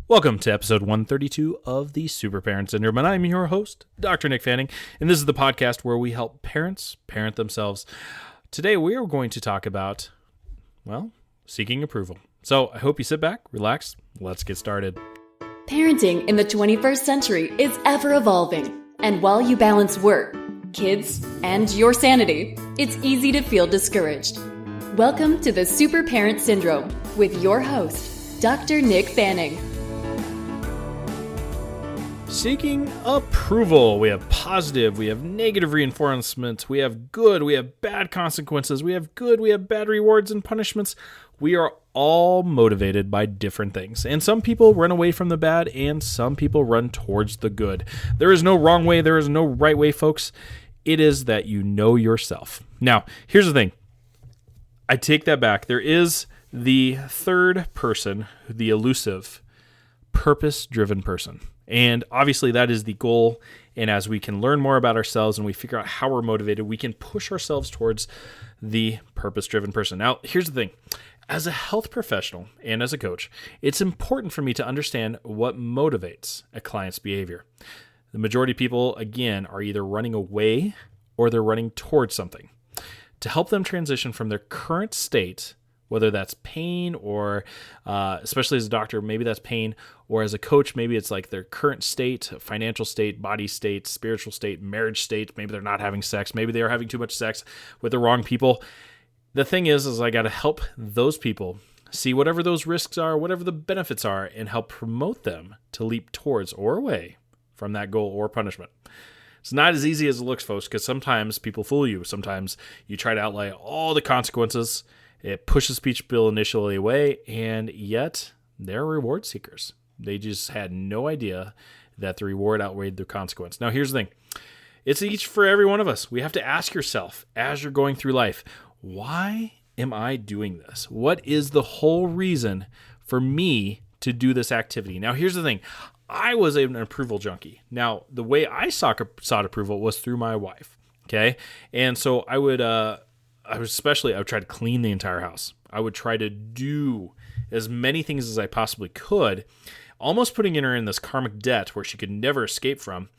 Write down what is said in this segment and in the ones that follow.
Welcome to episode 132 of the Super Parent Syndrome, and I'm your host, Dr. Nick Fanning, and this is the podcast where we help parents parent themselves. Today we are going to talk about, seeking approval. So I hope you sit back, relax, let's get started. Parenting in the 21st century is ever evolving, and while you balance work, kids, and your sanity, it's easy to feel discouraged. Welcome to the Super Parent Syndrome with your host, Dr. Nick Fanning. Seeking approval. We have positive, we have negative reinforcement, we have good, we have bad consequences, we have good, we have bad rewards and punishments. We are all motivated by different things. And some people run away from the bad and some people run towards the good. There is no wrong way, there is no right way, folks. It is that you know yourself. Now, here's the thing. I take that back. There is the third person, the elusive, purpose-driven person. And obviously that is the goal. And as we can learn more about ourselves and we figure out how we're motivated, we can push ourselves towards the purpose-driven person. Now, here's the thing. As a health professional and as a coach, it's important for me to understand what motivates a client's behavior. The majority of people, again, are either running away or they're running towards something. To help them transition from their current state, whether that's pain or, especially as a doctor, maybe that's pain, or as a coach, maybe it's like their current state, financial state, body state, spiritual state, marriage state. Maybe they're not having sex. Maybe they are having too much sex with the wrong people. The thing is I got to help those people see whatever those risks are, whatever the benefits are, and help promote them to leap towards or away from that goal or punishment. It's not as easy as it looks, folks, because sometimes people fool you. Sometimes you try to outlay all the consequences. It pushes people initially away, and yet they're reward seekers. They just had no idea that the reward outweighed the consequence. Now, here's the thing. It's each for every one of us. We have to ask yourself as you're going through life, why am I doing this? What is the whole reason for me to do this activity? Now, here's the thing. I was an approval junkie. Now, the way I sought approval was through my wife, okay? And so I would try to clean the entire house. I would try to do as many things as I possibly could, almost putting her in this karmic debt where she could never escape from.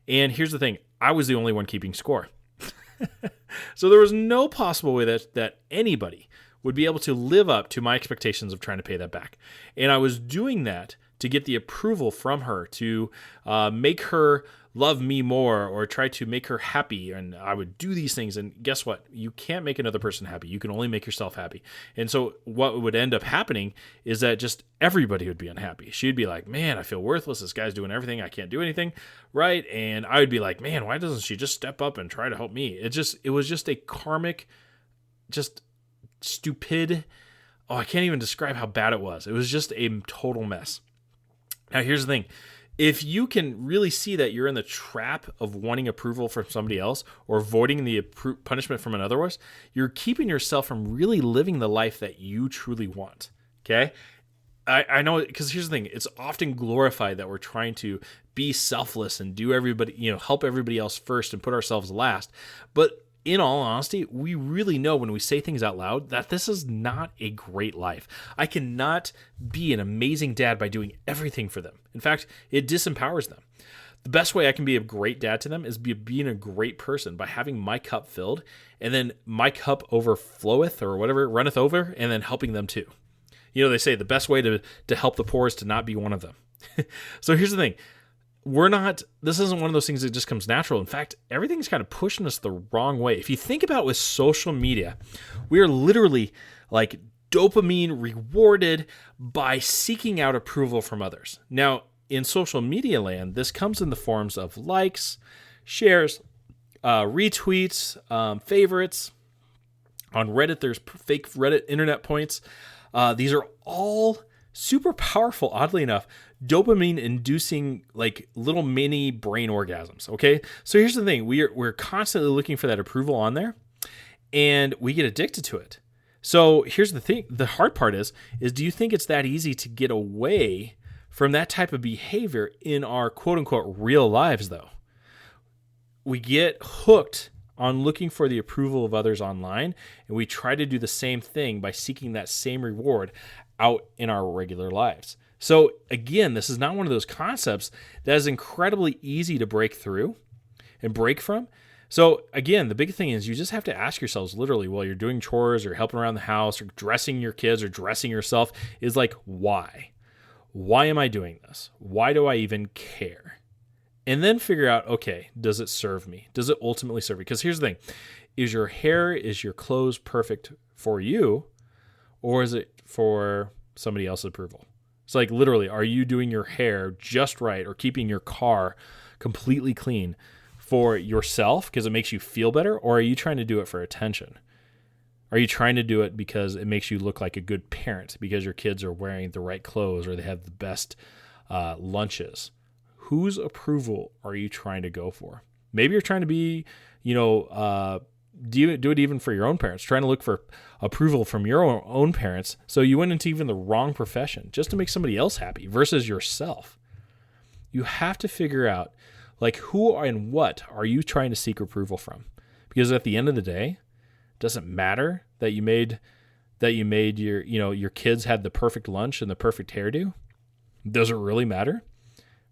And here's the thing. I was the only one keeping score. So there was no possible way that anybody would be able to live up to my expectations of trying to pay that back. And I was doing that to get the approval from her, to make her love me more or try to make her happy. And I would do these things. And guess what? You can't make another person happy. You can only make yourself happy. And so what would end up happening is that just everybody would be unhappy. She'd be like, man, I feel worthless. This guy's doing everything. I can't do anything. Right. And I would be like, man, why doesn't she just step up and try to help me? It was just a karmic, just stupid. Oh, I can't even describe how bad it was. It was just a total mess. Now, here's the thing. If you can really see that you're in the trap of wanting approval from somebody else or avoiding the punishment from another one, you're keeping yourself from really living the life that you truly want, okay? I know, because here's the thing. It's often glorified that we're trying to be selfless and do everybody, help everybody else first and put ourselves last. But in all honesty, we really know when we say things out loud that this is not a great life. I cannot be an amazing dad by doing everything for them. In fact, it disempowers them. The best way I can be a great dad to them is being a great person by having my cup filled and then my cup overfloweth or whatever, runneth over, and then helping them too. They say the best way to help the poor is to not be one of them. So here's the thing. This isn't one of those things that just comes natural. In fact, everything's kind of pushing us the wrong way. If you think about with social media, we are literally like dopamine rewarded by seeking out approval from others. Now, in social media land, this comes in the forms of likes, shares, retweets, favorites. On Reddit, there's fake Reddit internet points. These are all super powerful, oddly enough, dopamine inducing like little mini brain orgasms. Okay. So here's the thing. We're constantly looking for that approval on there and we get addicted to it. So here's the thing. The hard part is do you think it's that easy to get away from that type of behavior in our quote unquote real lives though? We get hooked on looking for the approval of others online, and we try to do the same thing by seeking that same reward out in our regular lives. So again, this is not one of those concepts that is incredibly easy to break through and break from. So again, the big thing is you just have to ask yourselves literally while you're doing chores or helping around the house or dressing your kids or dressing yourself is like, why? Why am I doing this? Why do I even care? And then figure out, okay, does it serve me? Does it ultimately serve me? Because here's the thing. Is your hair, is your clothes perfect for you, or is it for somebody else's approval? It's like literally, are you doing your hair just right or keeping your car completely clean for yourself because it makes you feel better, or are you trying to do it for attention? Are you trying to do it because it makes you look like a good parent because your kids are wearing the right clothes or they have the best lunches? Whose approval are you trying to go for? Maybe you're trying to be, do it even for your own parents, trying to look for approval from your own parents. So you went into even the wrong profession just to make somebody else happy versus yourself. You have to figure out like who and what are you trying to seek approval from? Because at the end of the day, it doesn't matter that you made your kids had the perfect lunch and the perfect hairdo. Does it really matter?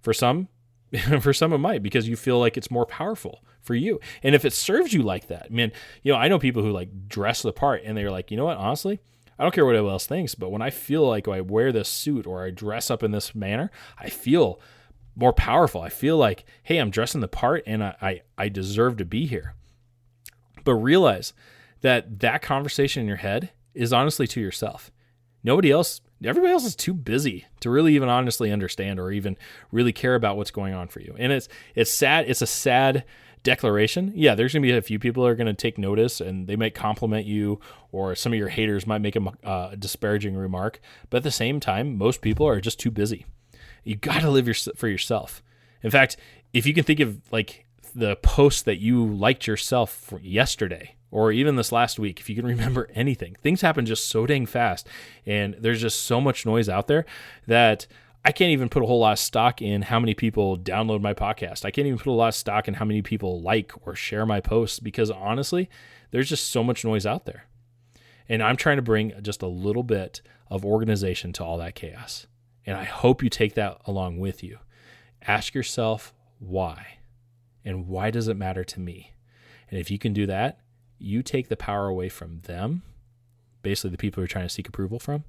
For some it might, because you feel like it's more powerful for you. And if it serves you like that, man, I know people who like dress the part and they're like, you know what, honestly, I don't care what anyone else thinks, but when I feel like I wear this suit or I dress up in this manner, I feel more powerful. I feel like, hey, I'm dressing the part and I deserve to be here. But realize that conversation in your head is honestly to yourself. Everybody else is too busy to really even honestly understand or even really care about what's going on for you. And it's sad. It's a sad declaration. Yeah, there's going to be a few people that are going to take notice and they might compliment you, or some of your haters might make a disparaging remark. But at the same time, most people are just too busy. You got to live for yourself. In fact, if you can think of like the post that you liked yourself for yesterday, or even this last week, if you can remember anything, things happen just so dang fast. And there's just so much noise out there that I can't even put a whole lot of stock in how many people download my podcast. I can't even put a lot of stock in how many people like or share my posts, because honestly, there's just so much noise out there. And I'm trying to bring just a little bit of organization to all that chaos. And I hope you take that along with you. Ask yourself why, and why does it matter to me? And if you can do that, you take the power away from them, basically the people you're trying to seek approval from,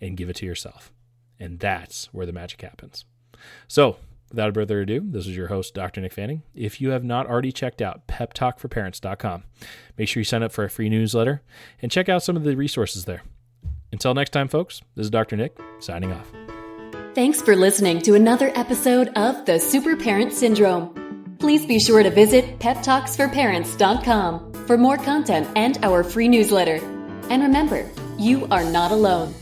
and give it to yourself. And that's where the magic happens. So without further ado, this is your host, Dr. Nick Fanning. If you have not already checked out peptalkforparents.com, make sure you sign up for a free newsletter and check out some of the resources there. Until next time, folks, this is Dr. Nick signing off. Thanks for listening to another episode of The Super Parent Syndrome. Please be sure to visit peptalksforparents.com for more content and our free newsletter. And remember, you are not alone.